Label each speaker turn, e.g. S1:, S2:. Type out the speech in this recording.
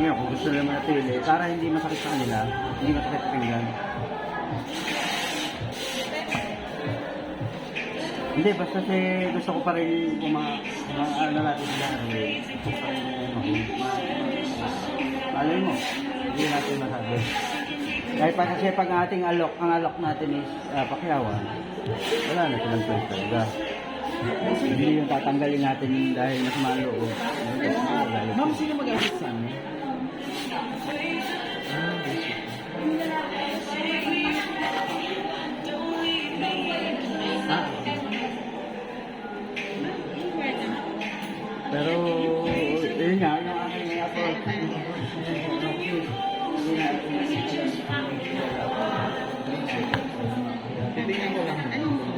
S1: Ngayon, kung gusto nila manatili, para hindi masakit sa kanila, hindi masakit sa pinggan. Hindi, basta gusto ko pa rin ano natin sila. Malay mo, hindi natin masabi. Kahit pa kasi pag ating ang alok natin is pakyawan, wala na silang choice talaga. Hindi yung tatanggalin natin dahil mas malo.
S2: Ma'am, sino mag-assist sa amin?
S1: Pero, yun nga, yung aking approach.
S2: Titingnan ko lang. Ano?